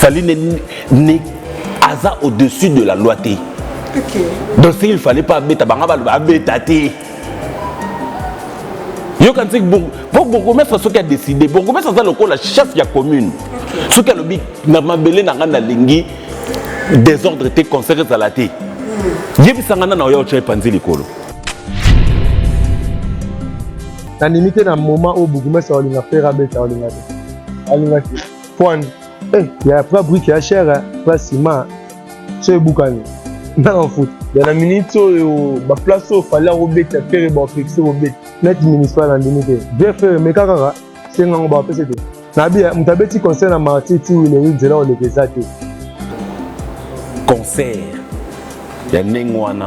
Sali n'est hasard au-dessus de la loi. Donc s'il ne fallait pas bêta, il faut Bourgmestre ce qui a décidé. Bourgmestre c'est le chef de la commune. Ce qui a le but, désordre était concert à la tête. Il y a un na limité dans moment où Bourgmestre a fait rabeta point il y a pas bruit qui a cher pas ciment c'est Boukani dans foot dans la minute où ba place où fallait robeta faire ba fixer robeta net municipal en limité bien faire mais kaka c'est ngango ba pese te na bia mutabeti concert na matiti où les rues de là on les exact concert il y a nengwana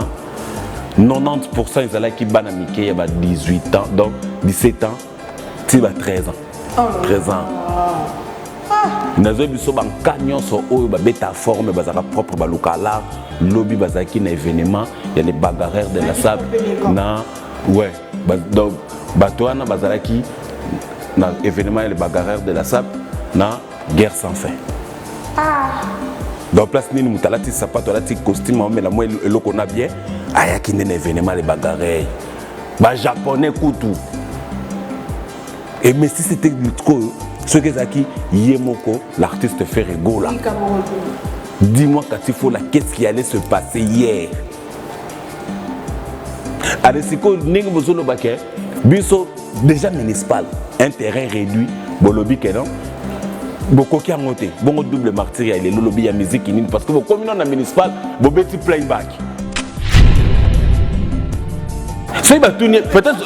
90% ils allaient qui banamike il y a 18 ans donc 17 ans tu vas 13 ans 13 ans nazo biso ban canyon so oyo ba beta forme bazaka propre ba lokala lobby bazaki na événement il y a les bagarreurs de la sable na ouais donc batoana bazalaki na événement les bagarreurs de la sable na guerre sans fin donc place nini mutalati sapato lati costume mais la moi eloko na bien ayaki na événement les bagarreurs ba japonais kutu et mais si c'était ce que Zaki Yemoko, l'artiste fait rigola. Dis-moi Katifo, qu'est-ce qui allait se passer hier? Allez, c'est quoi Ningozolo Baké, Biso déjà municipal, un terrain réduit, Bolobi Kenon, Boko qui a monté, bon double martyr, il y a le lobby à musique parce que comme on a municipal, Bobeti playback. Peut-être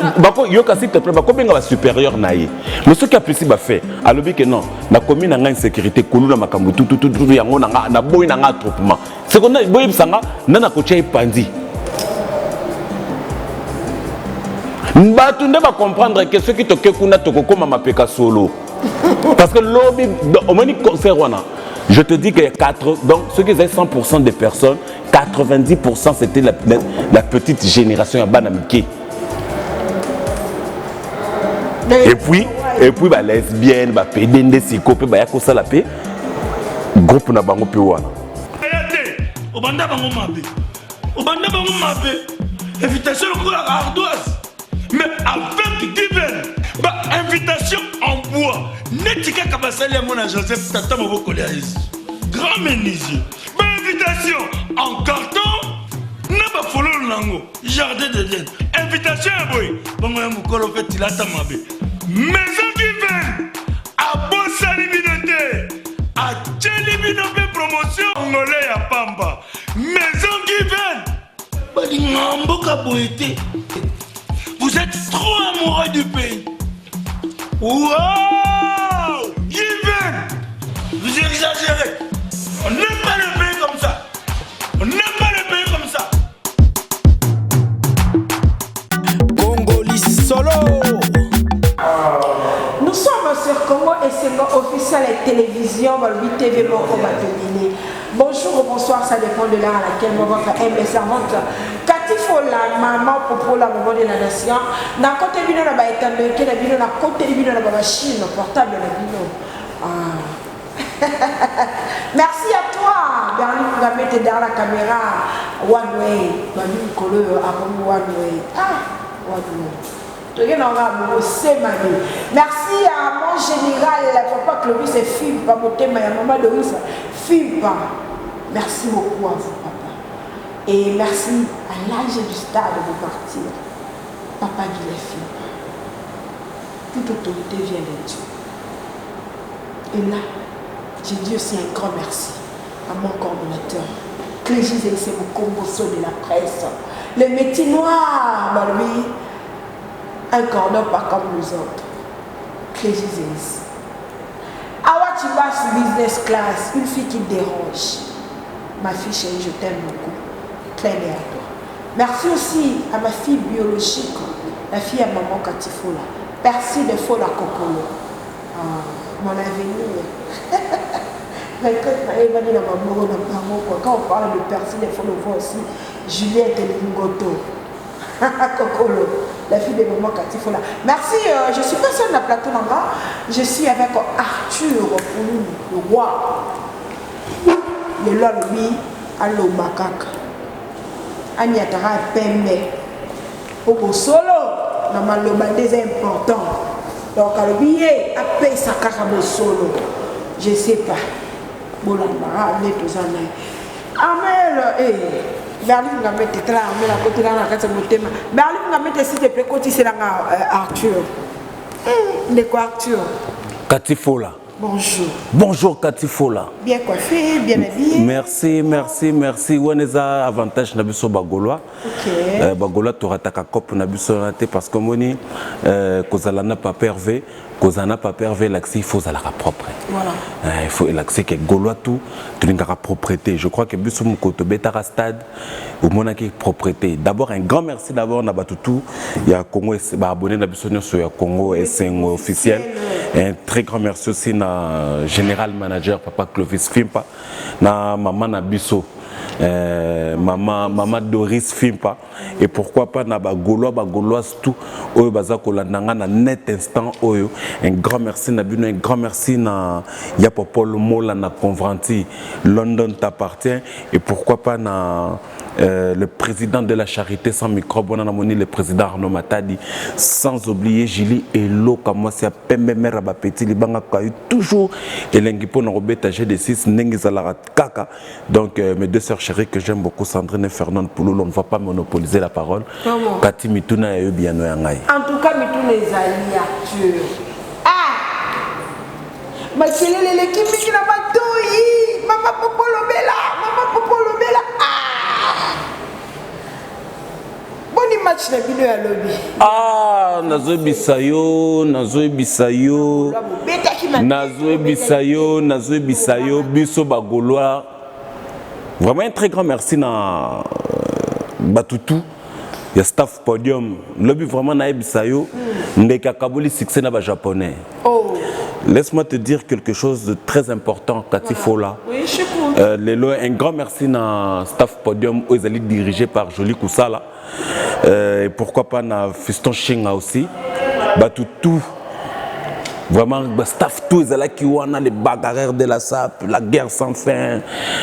que supérieur naïe. Mais ce qui a pu faire, alors que non, la commune a une sécurité, la makambu, tout, na boy na attroupement. Ce qu'on a, boy sanga, nana kocha pandi. Batunde va comprendre que ce qui te kekuna toko comme mapeka solo. Parce que lobby, au moins concert je te dis que 4, donc ceux qui avaient 100% des personnes, 90% c'était la petite génération à Banamike. Et puis bah lesbienne, bah pédende, psychopé, bah yako ça la paix. Groupe na bango pe wana. Obanda bango mabe. Invitation pour la ardoise. Mais avec divers, bah invitation en bois. Netika kabasali à mon Joseph Tata Moboko Léaïs. Grand menuisier. Bah invitation en carton. N'a pas follow nango. Jardin de Dieu. Invitation à boy. Bon moi mukolo fait tilata mabe. Maison divine. À Bossali Binote. À Tchelibinope promotion. Angolais à Pamba. Maison divine. Bah l'ingambo kaboete. Vous êtes trop amoureux du pays. Wow! Given! Vous exagérez. On n'aime pas le pays comme ça. On n'aime pas le pays comme ça. Congolais solo. Nous sommes sur Congo et c'est officiel et télévision, Balbi TV, Boko Batelini. Bonjour ou bonsoir, ça dépend de l'heure à laquelle votre aimée servante Katifo la maman pour la maman de la nation. Dans côté bino na ba étendue, qui na bino na côté bino na ba machine portable na bino. Merci à toi, Berlin Mugabe t'es derrière la caméra. One way, Balbi Kolo à one way. One way. Merci à mon général, papa Clovis et Fipa, mon thème, maman de Russe, Fipa. Merci beaucoup à vous, papa. Et merci à l'âge du stade de partir. Papa Guy Fipa. Toute autorité vient de Dieu. Et là, j'ai dit aussi un grand merci à mon coordonnateur. Clégis et c'est mon combosso de la presse. Le métier noir, lui. Un cordon pas comme nous autres. Clégis. Awa Chibas business class, une fille qui dérange. Ma fille chérie, je t'aime beaucoup. Claire à toi. Merci aussi à ma fille biologique, la fille à maman Katifola. Percy de Fola Kokolo. Mon avenir. Quand on parle de Percy de Fola, on voit aussi Juliette Lingoto. Kokolo, la fille de maman Katifola. Merci, je suis pas seule dans la plateau Nanga. Je suis avec Arthur, le roi. le loi lui allo bakaka aniatara pembe pour solo na maloba des important donc alobi ye apesa kaka bo solo je sais pas bolamba le tozana amel Berlin nga mette tra amela côté là na kati motema Berlin nga mette s'il te plaît côté c'est là Arthur de quoi Arthur Cathy Fola. Bonjour. Bonjour Cathy Fola. Bien coiffé, bien habillé. Merci. On est à avantage na biso bagolois. OK. Bagolois tu rataka cop na biso naté parce que moni kozala na pas pervé, kozana pas pervé l'accès il faut à la propre. Voilà. Il faut l'accès que golois tout tu n'as propreté. Je crois que biso mkoto betara stade au monaki propreté. D'abord un grand merci d'abord na batutu ya Congo ba abonné na biso sur ya Congo SN officiel. Un très grand merci aussi na général manager papa Clovis Fimpa na maman Nabiso maman Doris Fimpa et pourquoi pas na bagolois tout oyo baza kolandanga na net instant oyo un grand merci na bino un grand merci na ya Popol Mola na Conventi London t'appartient et pourquoi pas na le président de la charité sans microbe, on a nommé le président Arnaud Matadi, sans oublier Julie et Loka, moi c'est Pembe Meraba Petit, Libanga Kayu, toujours, et l'engipo n'a robé âgé de 6, Nengizalara Kaka. Donc mes deux sœurs chéries que j'aime beaucoup, Sandrine et Fernande Poulou, on ne va pas monopoliser la parole. Kati Mituna et Biano Yangai. En tout cas, Mituna les alliés, Arthur. Ah! Ma chérie, l'équipe qui n'a pas tout, Maman Popolo Bella, ah! Boni match na bino ya lobby. Ah, nazo bisayo, biso bagolois. Vraiment un très grand merci na Batutu. Il y a staff podium. Lobby vraiment na bisayo. Ndeka kaboli succès na ba japonais. Oh. Laisse-moi te dire quelque chose de très important, Cathy Fola. Oui, je comprends. Un grand merci na staff podium où ils allaient dirigé par Jolie Koussala. Et pourquoi pas na Fiston Chinga aussi. Tout. Vraiment, staff tout, ils allaient qui ont les bagarreurs de la SAP, la guerre sans fin,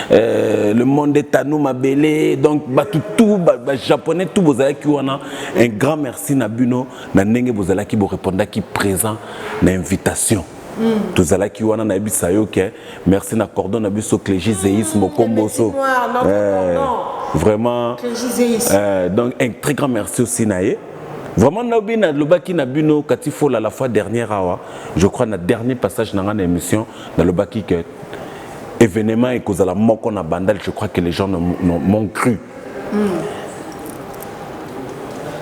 le monde est à nous, ma belle. Donc, tout, japonais, tout, vous allez qui ont un grand merci na Buno, na Nenge, vous allez qui vous répondre qui présent l'invitation. Tous allez qui ont un abisayo, merci na cordon na biso Clégie Zéis, Mokomboso. Vraiment. Donc, un très grand merci aussi naé. Vraiment, le baki na bino Cathy Fola la fois dernière, je crois, dans le dernier passage dans l'émission, dans le baki que événement et cause à la moko na bandal, je crois que les gens m'ont cru.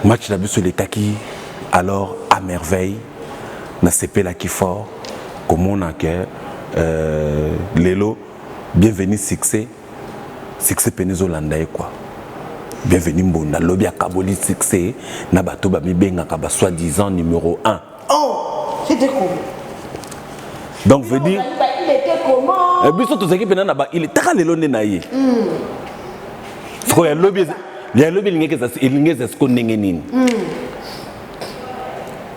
Match na biso les kaki, alors à merveille, na CP la qui fort, comme on a que Lelo, bienvenue succès Pénézolandaï quoi. Bienvenue Mbonda, lobby à Kaboli succès, Nabato Bamibenga Kaba soi-disant numéro 1. Oh, c'était comment? Donc veut dire. Il était comment? Et puis surtout, il est très léloné naïe. Il y a lobby, il y a lobby, il y a ce qu'on n'est.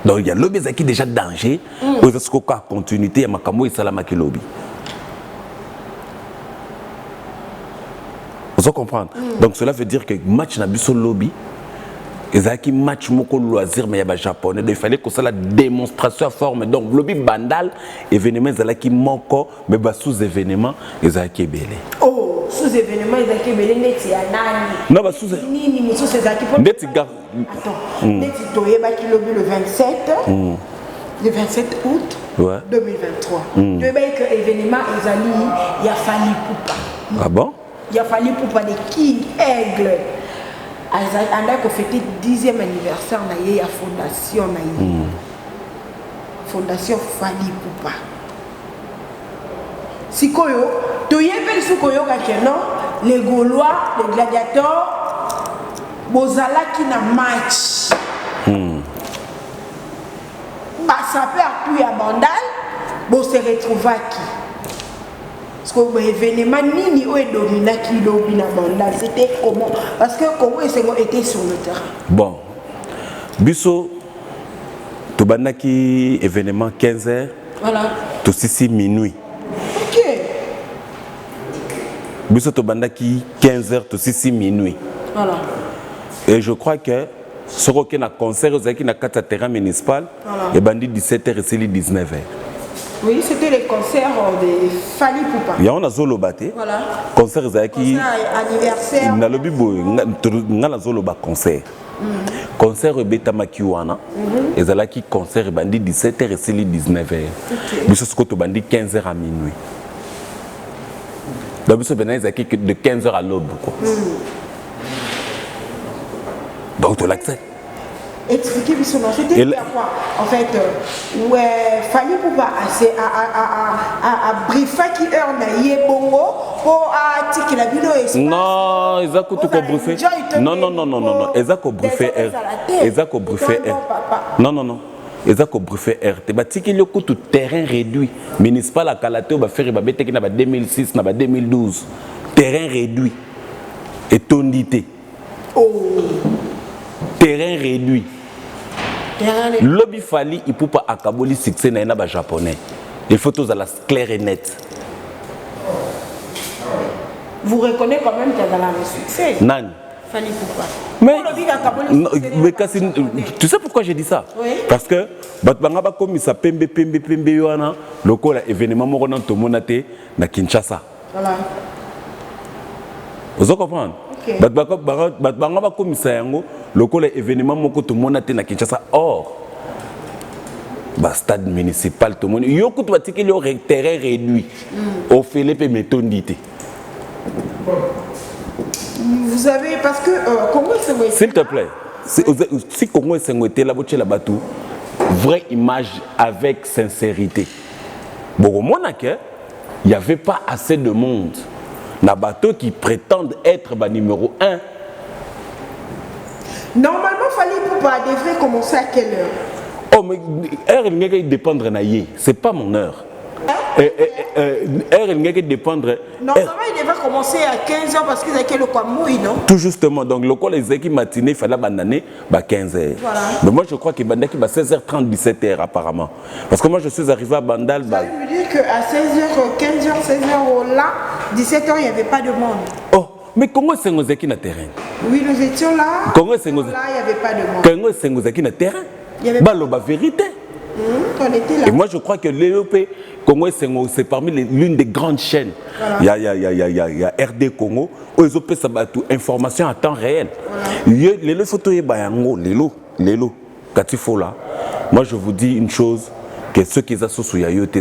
Donc il y a lobby qui déjà danger, ou est-ce qu'on a continuité à Makamo et Salamaki lobby. Vous comprenez? Donc cela veut dire que match n'a plus lobby. Ils ont qui match moko loisir mais il y a japonais. Il fallait que ça la démonstration à forme. Donc lobby bandal événement ils ont qui moko mais sous événement ils ont qui belé. Oh sous événement ils ont qui belé neti ya nani? Non bah sous. Nini muso c'est ça qui peut. Neti gar. Attends. Neti toye ba qui lobby le 27. Le 27 août 2023. Tu veux dire que événement ils ont il y a fallu poupa. Ah bon? Il a fallu pour pas des King Aigle. On a fêté le 10e anniversaire de la fondation. Fondation Fali Poupa. Si Koyo, tu y es si Koyo les Gaulois, les gladiateurs, Bozala qui n'a match. Ça peut appuyer à Bandal, bon se retrouver qui. Parce que l'événement nini est dominé qui lobby na banda c'était comment parce que comment ils étaient sur le terrain. Bon. Biso to bandaki événement 15h. Voilà. To 6 minuit. OK. biso to bandaki 15h to 6 minuit. Voilà. Et je crois que ce qu'on a concert aux qui na kata terrain municipal et bandi 17h et c'est 19h. Oui, c'était les concerts de Fali Poupa. Il y a un zolo baté. Voilà. Concert zaki anniversaire. Na lobi boy ngala zolo ba concert. Concert beta makiwana. Ezalaki concert bandi 17h et c'est 19h. Biso ce to bandi 15h à minuit. Donc biso bena zaki de 15h à l'aube quoi. Donc tu l'acceptes. Expliquez-moi ce nom. C'était quoi en fait, ouais, Fali Poupa a briefé qui heure na yebongo pour article la vidéo. Non, ils ont tout briefé. Non, ils ont briefé R. Ils ont briefé R. Non. Ils ont briefé R. Tu vas tirer le coup tout terrain réduit. Municipal à Kalaté, on va faire une bête qui n'a pas 2006, n'a pas 2012. Terrain réduit. Et tondité. Oh. Terrain réduit. Lobby Fali, il ne peut pas accabler succès dans les japonais. Les photos à la claire et nette. Vous reconnaissez quand même qu'il y a un succès. Non. Fali Poupa. Mais tu sais pourquoi j'ai dit ça? Oui. Parce que Batbanga comme ça pembe yoana le col événement morona to monate na Kinshasa. Voilà. Vous comprenez? Batbanga comme ça yango le col événement moko to monate na Kinshasa. Or stade municipal to monate yoko to batiki le terrain réduit au Philippe métondité. Vous avez, parce que Congo est s'il te plaît, si Congo est était là, vraie image avec sincérité. Bon, au Monaco, il n'y avait pas assez de monde. Les bateaux qui prétendent être numéro 1. Normalement, Fali Poupa devrait commencer à quelle heure? Oh, mais heure, il n'y a dépendre de Naye. Ce n'est pas mon heure. Heure, il n'y a dépendre. Normalement, il devrait commencer à 15h parce qu'il y a le Kwamouï, non? Tout justement. Donc, le col les équipes matinée, il fallait abandonner 15h. Voilà. Mais moi, je crois qu'il bandaki 16h30, 17h apparemment. Parce que moi, je suis arrivé à Bandal. Ça veut dire qu'à 16h, 15h, 16h là, 17h, il n'y avait pas de monde. Oh, mais comment c'est nous qui na terrain? Oui, nous étions là. Comment c'est nous? Là, il n'y avait pas de monde. Comment c'est nous qui na terrain? Il y avait pas la vérité. On était là. Et moi, je crois que l'EOP Congo, c'est parmi l'une des grandes chaînes. Voilà. Il y a RD Congo, où ils ont fait information à temps réel. Voilà. Les photos, les lots, Katifola. Moi, je vous dis une chose, que ceux qui sont sous Yayote,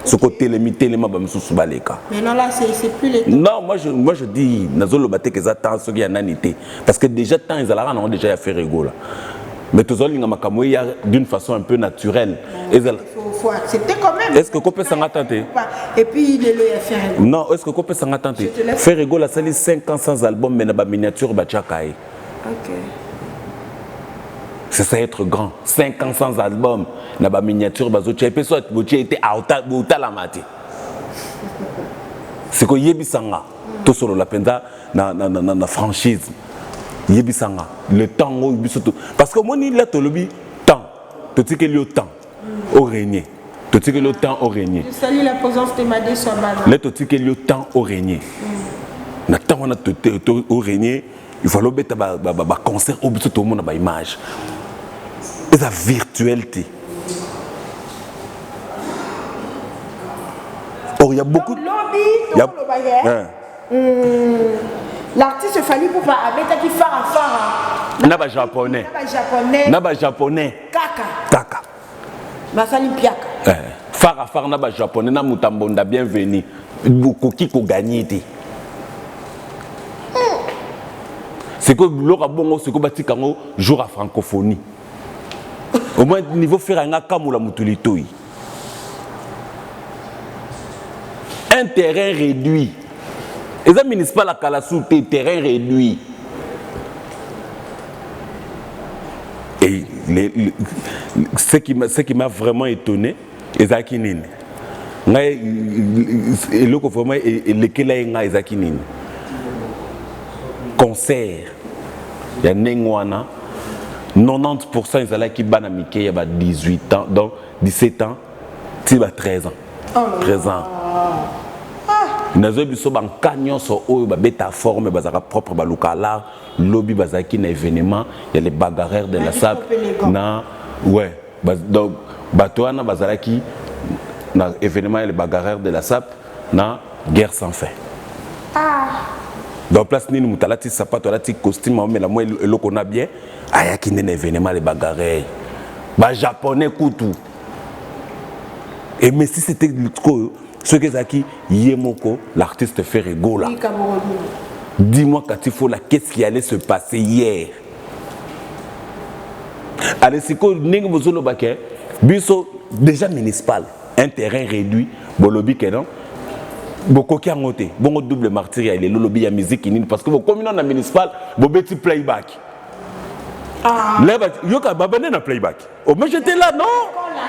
ce côté limité, les mabam sous Baleka. Mais non, là, c'est plus les temps. Non, moi, je dis, Nazolo Bate, qu'ils attendent ceux qui ont nanité. Parce que déjà, tant ils ont déjà fait rigolo. Mais tout ça, d'une façon un peu naturelle. Il faut accepter quand même. Est-ce que vous pouvez s'en attendre? Et puis, il est le faire. Non, est-ce que vous pouvez s'en attendre? Faire rigolo, ça les 500 albums, mais dans la miniature, Bachakaï. Ok. C'est ça être grand. 500 albums, dans la miniature, Bazotia. Et puis, soit vous avez été à la mati. C'est que Yébisanga, tout sur la penda, na franchise. Yébisanga, le temps où parce que moi il a tout le temps, tout ce qui est le temps au régner, tout ce qui est le temps au régner. Je salue la présence de Madé Sombana. Le tout ce qui est le temps au régner. Na temps on a tout au régner, il faut le mettre à concert au but tout le monde a image. Et la virtualité. Or il y a beaucoup. Il y a. L'artiste Fali Poupa avait qui fara. Naba japonais. Naba japonais. Kaka. Masali Piaka. Fara naba japonais na mutambonda bienvenue. Beaucoup qui ko gagner. C'est que l'ora bongo c'est que bati kango jour à francophonie. Au moins niveau faire un kamula mutulitoi. Un terrain réduit. Les amis municipaux à Kalassou, terrain réduit. Et ce qui m'a vraiment étonné, c'est Zakinine. Et le conforme est le Zakinine. Concert. Il y a Nengwana. 90% ils allaient qui banamike il y a 18 ans, donc 17 ans, 13 ans. 13 ans. nazo biso banka nyonso oyo babeta forme bazaka propre balukala lobby bazaki na événement il y a les bagarreurs de la SAP na ouais donc batoana bazalaki na événement les bagarreurs de la SAP na guerre sans fin. Donc place ni mutalati sapato alati costume mais la moi eloko na bien ayaki na événement les bagarreurs ba japonais kutu. Et mais si c'était ce que Zaki Yemoko, l'artiste Ferrego là. Dis-moi Katifo là, qu'est-ce qui allait se passer hier? Allez, c'est quoi Ning Bozolo Baké, Biso déjà municipal, un terrain réduit, Bolobi Kenan. Boko qui a monté, bon double martyr, il est le lobby à musique parce que vos communes en municipal, vos petits playback. Yoka babane na playback. Oh mais j'étais là non.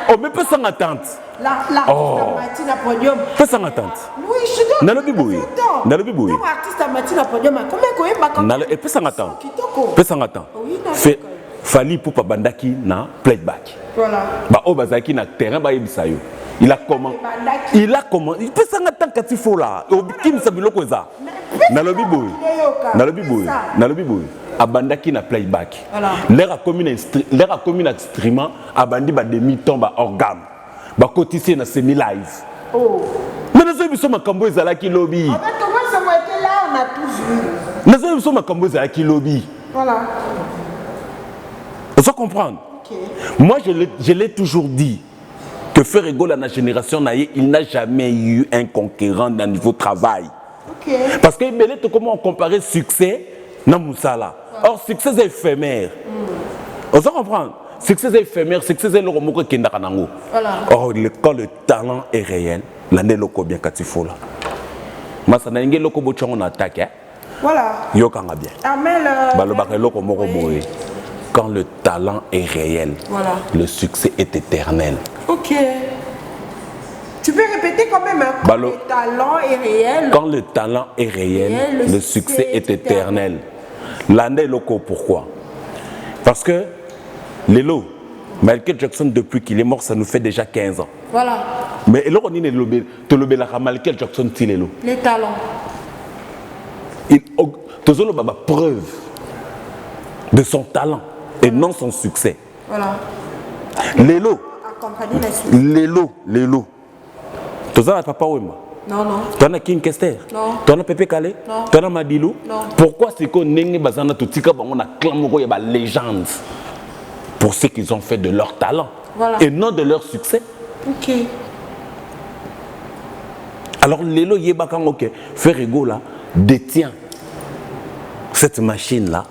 Oh mais pas sans attente. L'artiste à podium. Pas sans attente. Oui, je suis dans le bibouille. Dans le bibouille. L'artiste à Matina podium. Combien qu'on est et pas sans attente. Pas sans attente. Fait Fali pour pas bandaki na playback. Voilà. Bah oh bazaki na terrain ba yebisayo. Il a comment? Il peut s'en attendre quand il faut là. Au Kim Sabilo Koza. Dans le bibouille. Dans le bibouille. Dans le bibouille. Abandaki na playback. L'air a commis instrument, abandi ba demi-temps ba organe. Ba cotiser na semi live. Oh. Mais nous sommes à Cambo Zalaki lobby. En fait, comment ça va être là, on a tous vu. Nous sommes à Cambo Zalaki lobby. Voilà. Il faut comprendre. Okay. Moi, je l'ai toujours dit que Ferrego, la génération naïe, il n'a jamais eu un conquérant dans le niveau travail. Okay. Parce que comment on comparait succès dans Moussala. Or, succès est éphémère. On se comprend. Succès est éphémère, succès est le remoko qui est dans. Or, quand le talent est réel, l'année loko bien katifo là. Masana ngé loko bochon on attaque. Voilà. Yo kanga bien. Amen. Balobake loko moko boé. Quand le talent est réel, voilà. Le succès est éternel. Ok. Tu peux répéter quand même, hein? Quand le talent est réel. Quand le talent est réel, le succès est éternel. L'année loco, pourquoi? Parce que Lélo, Michael Jackson, depuis qu'il est mort, ça nous fait déjà 15 ans. Voilà. Mais là, on est Michael Jackson, les talents. Il a preuve de son talent et non son succès. Voilà. Lélo. Lélo. Tu as papa Wemba? Non. Tu as King Kester? Non. Tu as Pepe Kale? Non. Tu as Madilou? Non. Pourquoi c'est qu'on n'est pas dans tout tika on a clamé qu'il y a une légende pour ce qu'ils ont fait de leur talent, voilà. Et non de leur succès. Ok. Alors Lélo Yebakang ok, Ferrego là détient cette machine là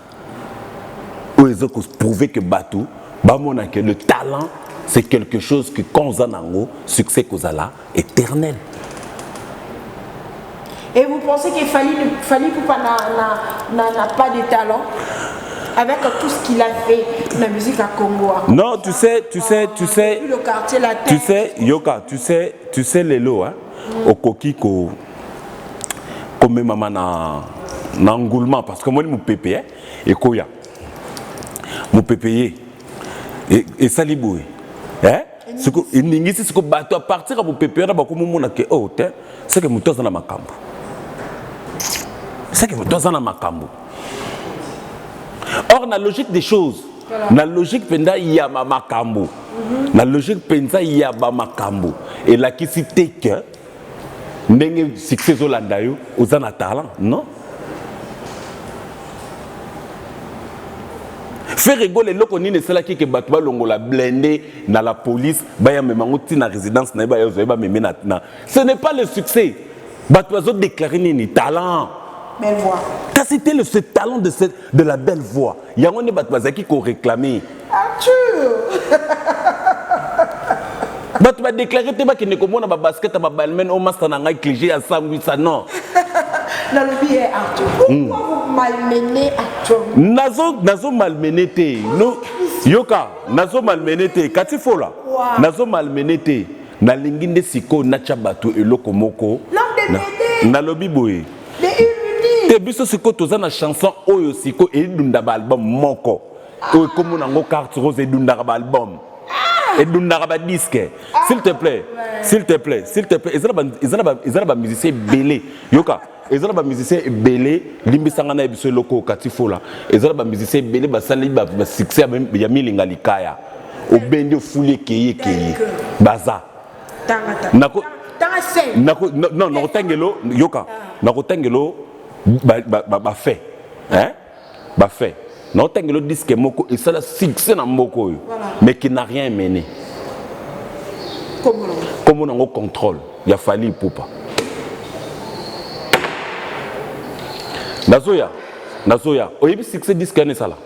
où ils ont prouvé que Batou, que le talent c'est quelque chose que quand on a un succès qu'ozala éternel. Et vous pensez qu'il fallait n'a pas de talent avec tout ce qu'il a fait la musique à Congo? Non, tu sais, le quartier, la tête. Tu sais, Yoka, tu sais Lélo, hein, au Kokiko, comme maman na engoulement, parce que moi, je me paye, et Koya, je me paye, et Saliboué. Hein? C'est que bateau à partir de mon pépé, c'est que mon temps dans ma cambo. C'est que mon temps dans ma cambo. Or, la logique des choses, la logique penda il y a ma cambo. La logique penda il y a ma cambo. Et la qui cite que n'engue succès au landayo aux en talent, non? Faire rigoler les locaux ni cela qui est battu longo la blindé dans la police baya me mangoti na résidence na baya zoeba me maintenant ce n'est pas le succès battu oiseau déclarer ni talent belle voix t'as cité ce talent de la belle voix il y a un battu bazaki ko réclamer battu ba déclarer te ba ki ne komona ba basket ba balmen au master na ngai cligé à sangui ça non. La lobby est Arthur. Pourquoi vous malmenez Arthur? Nazo malmené te. Yoka, nazo malmené te. Katifo là. Nazo malmené te. Na linginde siko na chabatu eloko moko. Na lobby boy. Te biso siko toza na chanson oyo siko e dunda ba album moko. Oyo comme na ngo carte rose e dunda ba album. Et nous n'avons pas disque. S'il te plaît, s'il te plaît, s'il te plaît. Ils ont pas musicien belé. Yoka. Ils ont pas musicien belé. Limbi sangana ebiso loko katifo là. Ils ont pas musicien belé. Basali ba succès ya milinga likaya. Obendio foulé keye. Baza. Nako. Non, non, tengelo yoka. Nako tengelo ba fait. Hein? Ba fait. Non, tengelo disque moko et ça la succès na moko. Mais qui n'a rien mené. Comment on contrôle? Il a fallu pour pas. Nazoya. Au début, succès disque n'est ça là.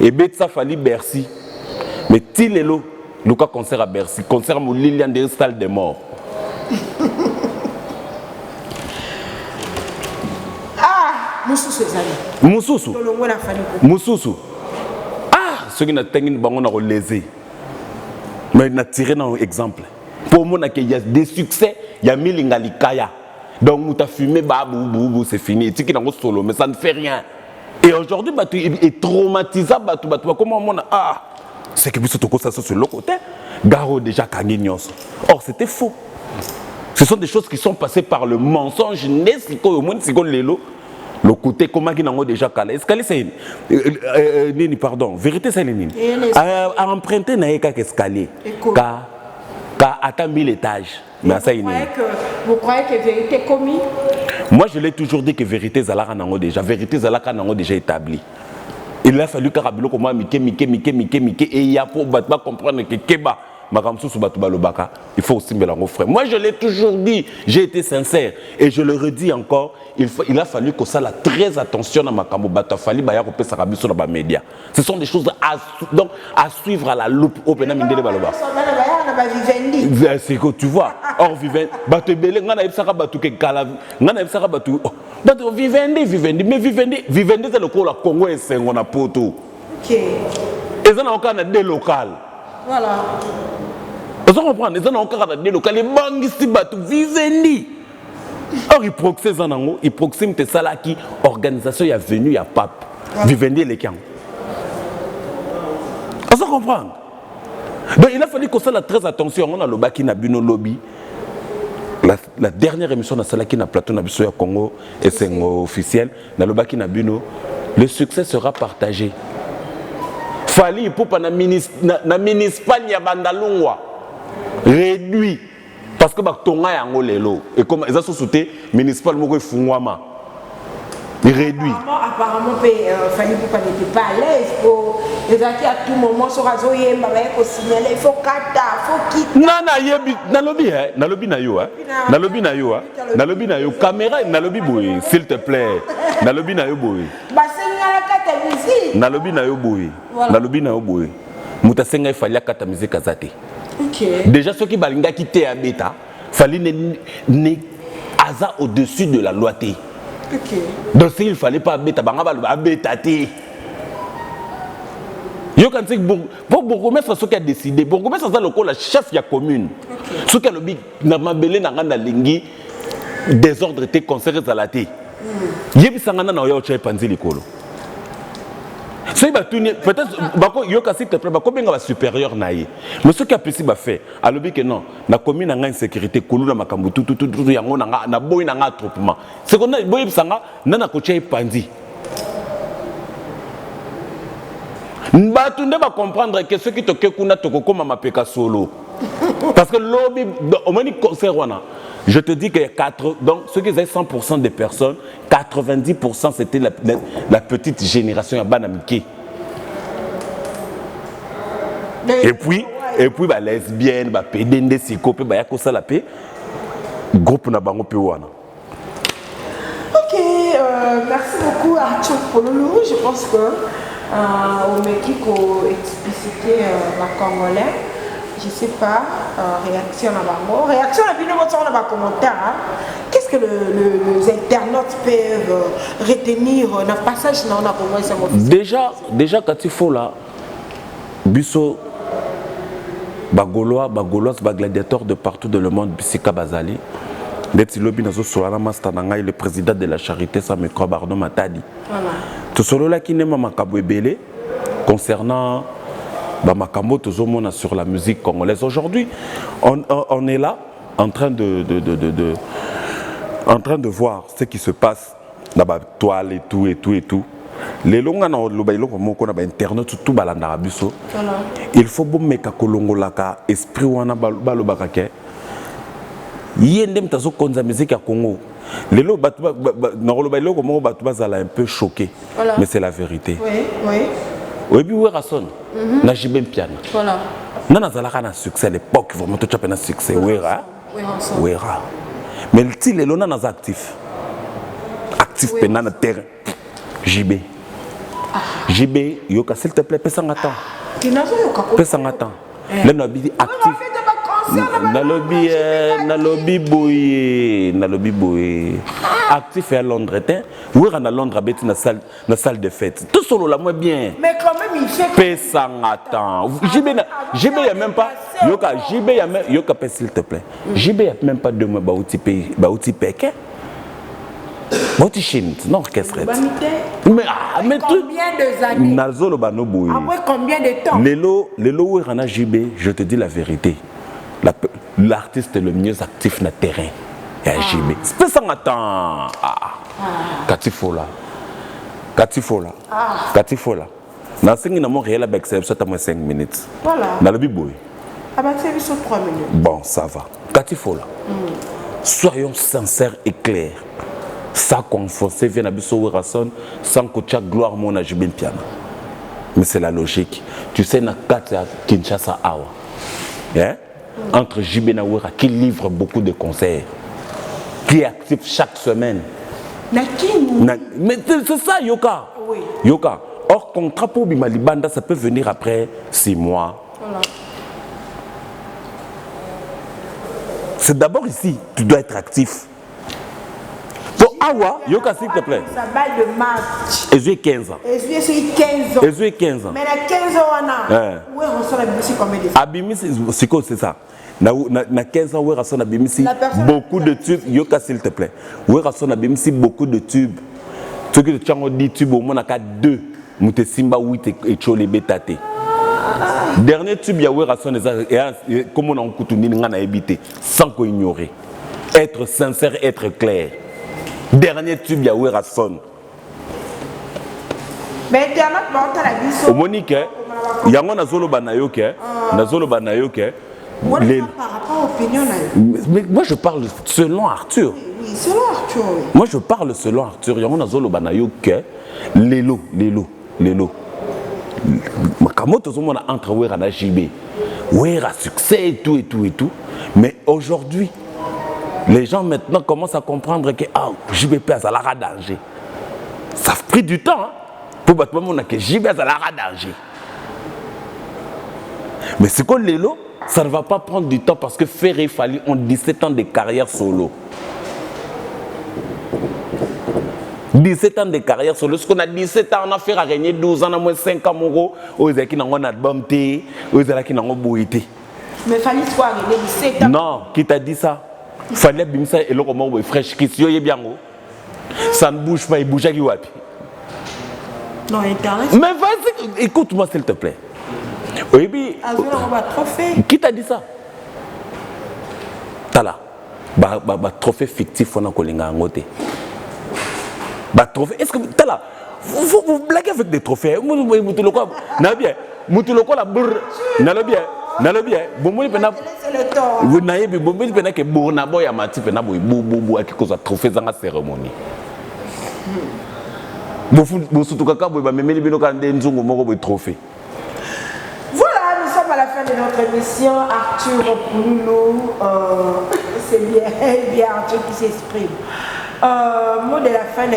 Et bête ça fallu Bercy. Mais Tilelo, le cas concert à Bercy, concert à Lilian de salle de mort. Moussousou. Ah, ceux qui n'ont pas de lésé. Mais il a tiré un exemple. Pour moi, il y a des succès, il y a Milinga Likaya. Donc, tu as fumé, c'est fini. Tu as solo, mais ça ne fait rien. Et aujourd'hui, il est traumatisé. Comment on a. Ah, c'est que vous êtes ça sur le côté. Garo déjà Kangignos. Or, c'était faux. Ce sont des choses qui sont passées par le mensonge. Le côté, comment il a déjà calé. Est-ce que c'est. Pardon, vérité, c'est une. À emprunter, n'a pas qu'escalier. Car atteint 1000 étages. Vous croyez que vérité est commis? Moi, je l'ai toujours dit que vérité Zalaka n'a déjà. Vérité Zalaka n'a déjà établi. Il a fallu Karabilo comme moi, Mike, et il y a pour comprendre que Keba. Il faut aussi mélanger frère. Moi, je l'ai toujours dit, j'ai été sincère et je le redis encore. Il a fallu que ça ait très attention à ma camobata. Ce sont des choses à suivre à la loupe. C'est que tu vois. Or, Vivendi, c'est le coup la Congo et c'est un poto. Et ça n'a aucun des local. Voilà. Vous comprenez, ils ont encore des locaux. Les banques ici, Vivendi. Or, ils proximent de ça là qui organisation est venue, il y a pape. Vivendi les camps. Vous comprenez? Donc, il a fallu qu'on fasse très attention. On a le baki na bino lobby. La dernière émission dans celle qui na plateau na biso ya Congo et c'est officiel. Dans le baki na bino, le succès sera partagé. Fali pour na municipal ya bandalungwa réduit parce que tonga yango lelo et comme ils ont sauté municipal moko fungwama réduit apparemment Fali pour n'était pas à l'aise pour les acquis à tout moment sur razo yemba ba ko signaler il faut kata faut quitter nana yebi nalobi na yo caméra nalobi boy s'il te plaît nalobi na yo boy nalobi na yo boy muta senga ifali akata musique azate. Déjà ceux qui balinga quitté à bêta fallait ne hasard au-dessus de la loi T. Donc s'il ne fallait pas bêta banga ba bêta T. Yo quand c'est pour bourgmestre ce qui a décidé bourgmestre ça le la chef ya commune. Ce qui a le big na mabele na ngana lingi désordre té concert à la T. Yebi sangana na yo chai panzi likolo. Peut-être s'il te plaît, combien de supérieur naïe. Mais ce qui a pu faire, alors que non, la commune a une sécurité, Koulouna Makambu, tout, na boy na attroupement. C'est qu'on a boy sanga, nana koché pandi. Batunde va comprendre que ceux qui te kekuna toko comme ma peka solo. Parce que lobby, au moins concert je te dis que donc ceux qui avaient 100% des personnes, 90% c'était la petite génération à Banamiki. Et puis bah lesbienne, bah pédende, psychopé, bah yako ça la paix. Groupe na bango pewana. Ok, merci beaucoup Arthur Pololo. Je pense que au Mexique explicité la Congolais. Je ne sais pas, réaction à Bango. Réaction à votre commentaire. Qu'est-ce que les internautes peuvent retenir dans le passage dans la Déjà, quand il faut là, Bisso, Bagolois, gladiateurs de partout dans le monde, Bissika Bazali, le président de la charité, ça me croit, Bardo Matadi. Tout cela qui n'est pas Makabouébélé concernant Makambo tozomona sur la musique congolaise. Aujourd'hui, on est là en train de voir ce qui se passe dans la toile et tout. Les longs na lobailo comme on a internet tout balanda biso. Il faut bon meka kolongolaka esprit wana balobaka ke. Yendem tazo konza musique à Congo. Les lots na lobailo comme on batu bazala un peu choqué. Mais c'est la vérité. Oui. Oui, puis Werason, na jibem piano. Voilà. Nana zalaka na succès à l'époque, vraiment tout à succès. Wera. Mais le style est là dans actif. Actif pendant le terrain. JB. JB, yoka s'il te plaît, pèse en attend. Pèse en attend. Le nabi actif. Nalobi boy. Actif à Londres. Où est à Londres habite na salle de fête. Tout solo là moi bien. Mais quand même il fait. Pèse en attend. JB y a même pas. Yoka JB y a même yoka pèse s'il te plaît. JB y a même pas de mois bauti peke. Bauti Chine, non orchestre. Mais combien de années? Nazolo bano boy. Après combien de temps? Lelo où est JB, je te dis la vérité. L'artiste le mieux actif na terrain. JB. C'est ça attend. Katifola. Na singi na Montréal avec ça ça 5 minutes. Voilà. Na le biboy. C'est sur 3 minutes. Bon, ça va. Katifola. Soyons sincères et clairs. Ça confoncer vient à biso Werason sans que tu aies gloire mon à JB piano. Mais c'est la logique. Tu sais na kata Kinshasa awa. Hein? Entre JB et Wera qui livre beaucoup de concerts, qui est actif chaque semaine. Mais c'est ça, Yoka. Oui. Yoka. Or, contrat pour Bimalibanda, ça peut venir après 6 mois. Voilà. C'est d'abord ici, tu dois être actif. Pour Awa, Yoka, s'il te plaît. Ça balle de match. Et j'ai 15 ans. Et j'ai 15 ans. Et j'ai 15 ans. Mais à 15 ans, où on sort Abimisi combien de temps? Abimisi, c'est quoi, c'est ça? Na 15 ans, Werason Abimisi, beaucoup de tubes. Yoka, s'il te plaît. Werason Abimisi, beaucoup de tubes. Ce que tu as dit, tubes, au moins, il y a 2. Moute Simba 8 et Tcholé Bétate. Dernier tube, il y a Werason, et comme on a un couteau, on a évité, sans qu'on ignore. Être sincère, être clair. Dernier tube, il y a Werason. Mais Internet, on a la vie. Au Monique, il y a un Zolo Banayoke. Par rapport à l'opinion. Mais moi je parle selon Arthur. Oui, selon Arthur. Oui. Moi je parle selon Arthur. Il y a un Zolo Banayoke. Lélo. Makamoto Zomona entre Wera et JB. Wera succès et tout. Mais aujourd'hui, les gens maintenant commencent à comprendre que JB pèse à la danger. Ça a pris du temps pour battre que JB à la danger. Mais c'est quoi Lélo? Ça ne va pas prendre du temps parce que Ferré Fali ont 17 ans de carrière solo. 17 ans de carrière solo. Ce qu'on a 17 ans, on a fait à gagner 12 ans, on a moins 5 ans, on a qui n'ont un album, on a qui n'ont un boité. Mais Fali soit arrivé 17 ans. Non, qui t'a dit ça? Fallait bien ça et le roman est fraîche, qui est bien haut. Ça ne bouge pas, il bouge à Guapi. Non, Internet. Mais vas-y, écoute-moi s'il te plaît. Oui, puis. Qui t'a dit ça? Tala. Trophée fictif, on a collé un côté. Trophée. Est-ce que. Tala. Vous blaguez avec des trophées. Moutuloko. N'a bien. Moutuloko la brrr. N'a le bien. Bon, vous n'avez pas bon, mais que Bournabo et Amati Penabo, Boubou, à qui cause trophée dans la cérémonie. Vous surtout quand vous avez mis le trophée. À la fin de notre émission, Arthur Pouloulou, c'est bien Arthur qui s'exprime. Mot de la fin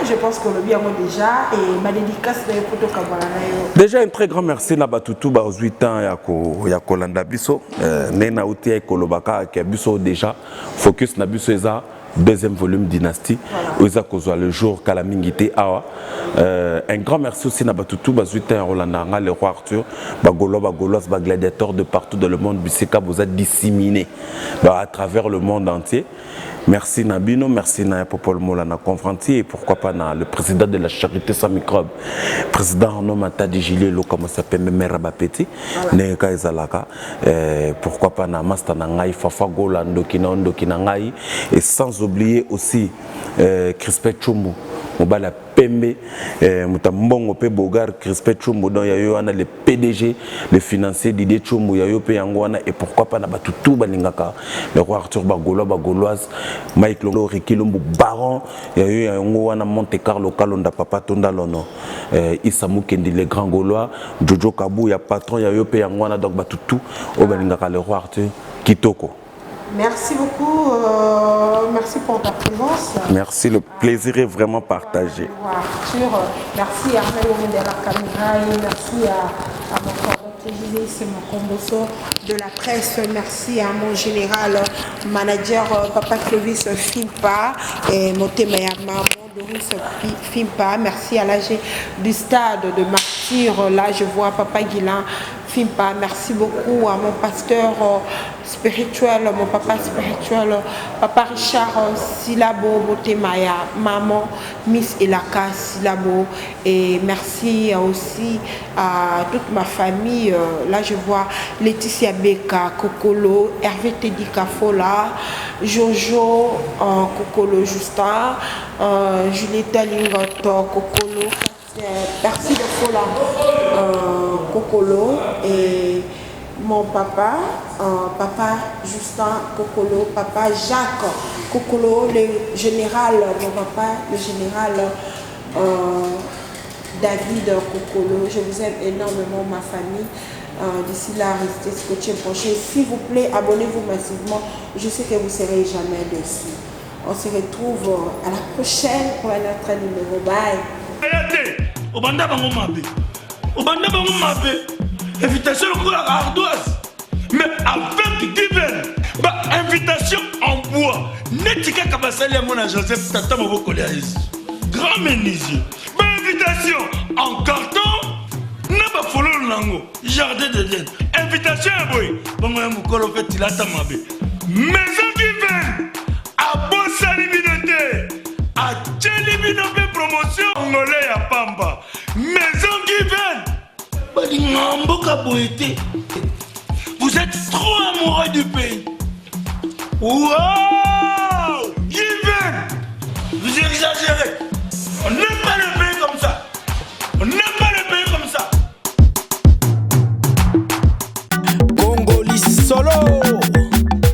je pense qu'on le bien déjà et ma dédicace de Poto Kabana. Déjà un très grand merci na batutu ba 8 ans ya kolanda biso nena uti ya kolobaka ke biso déjà focus na biso eza deuxième volume Dynastie oza kozwa le jour kala mingité awa un grand merci aussi na batutu ba 8 ans Rolanda nga le roi Arthur ba gaulois ba gladiateurs de partout dans le monde bisika vous a disséminé à travers le monde entier Merci Nabino, merci na Popol Mola na confrontier et pourquoi pas na le président de la charité sans microbe, président Arnaud Matadi Gilelo comme ça s'appelle Mera Bapeti, Neka Ezalaka, pourquoi pas na Master Nangai Fafa Gola Ndokina Ngai et sans oublier aussi Crispet Chumbu. Mobala Pembe, Moutambongo Pe Bogar, Crispet Chumbu, dont yayo ana le PDG, le financier Didier Chumbu, yayo Pe Yangwana, et pourquoi pas Nabatutu Balingaka, le roi Arthur Bagolo, Bagoloise, Mike Lolo, Rikilumbu Baron, yayo Yangwana Monte Carlo, Kalonda Papa Tondalono, Isamu Kendi, le grand Gaulois, Jojo Kabou, ya patron, yayo Pe Yangwana, donc Batutu, Obalingaka, le roi Arthur Kitoko. Merci beaucoup, merci pour ta présence. Merci, le plaisir est vraiment partagé. Arthur, merci à Arnaud de la caméra et merci à mon coordinateur, c'est mon combosso de la presse. Merci à mon général manager Papa Clovis Fimpa et Motema Maman Doris Fimpa. Merci à l'AG du stade de Martyr. Là, je vois Papa Guilain Fimpa. Merci beaucoup à mon pasteur spirituel, mon papa spirituel, Papa Richard Silabo, Motemaya, Maman, Miss Elaka Silabo. Et merci aussi à toute ma famille. Là, je vois Laetitia Beka, Kokolo, Hervé Teddy Kafola, Jojo, Kokolo Justin, Julieta Lingoto, Kokolo, merci de Fola, Kokolo et mon papa, papa Justin Kokolo, papa Jacques Kokolo, le général, mon papa, le général David Kokolo. Je vous aime énormément, ma famille. D'ici là, restez scotchés, prochain. S'il vous plaît, abonnez-vous massivement. Je sais que vous ne serez jamais dessus. On se retrouve à la prochaine pour un autre numéro. Bye. Invitation à ardoise, mais avec divers. Invitation en bois. Netika Kabasali à mon Joseph Tata Moboko grand menuisier. Invitation en carton. N'a pas follow lango. Jardin de Dieu. Invitation à boy. Bon, Mokolo fait il a tamabé. Maison divers. À Bossa Libinoté. À Tchelibinoté promotion. Angolais à Pamba. Maison divers. Vous êtes trop amoureux du pays. Wow!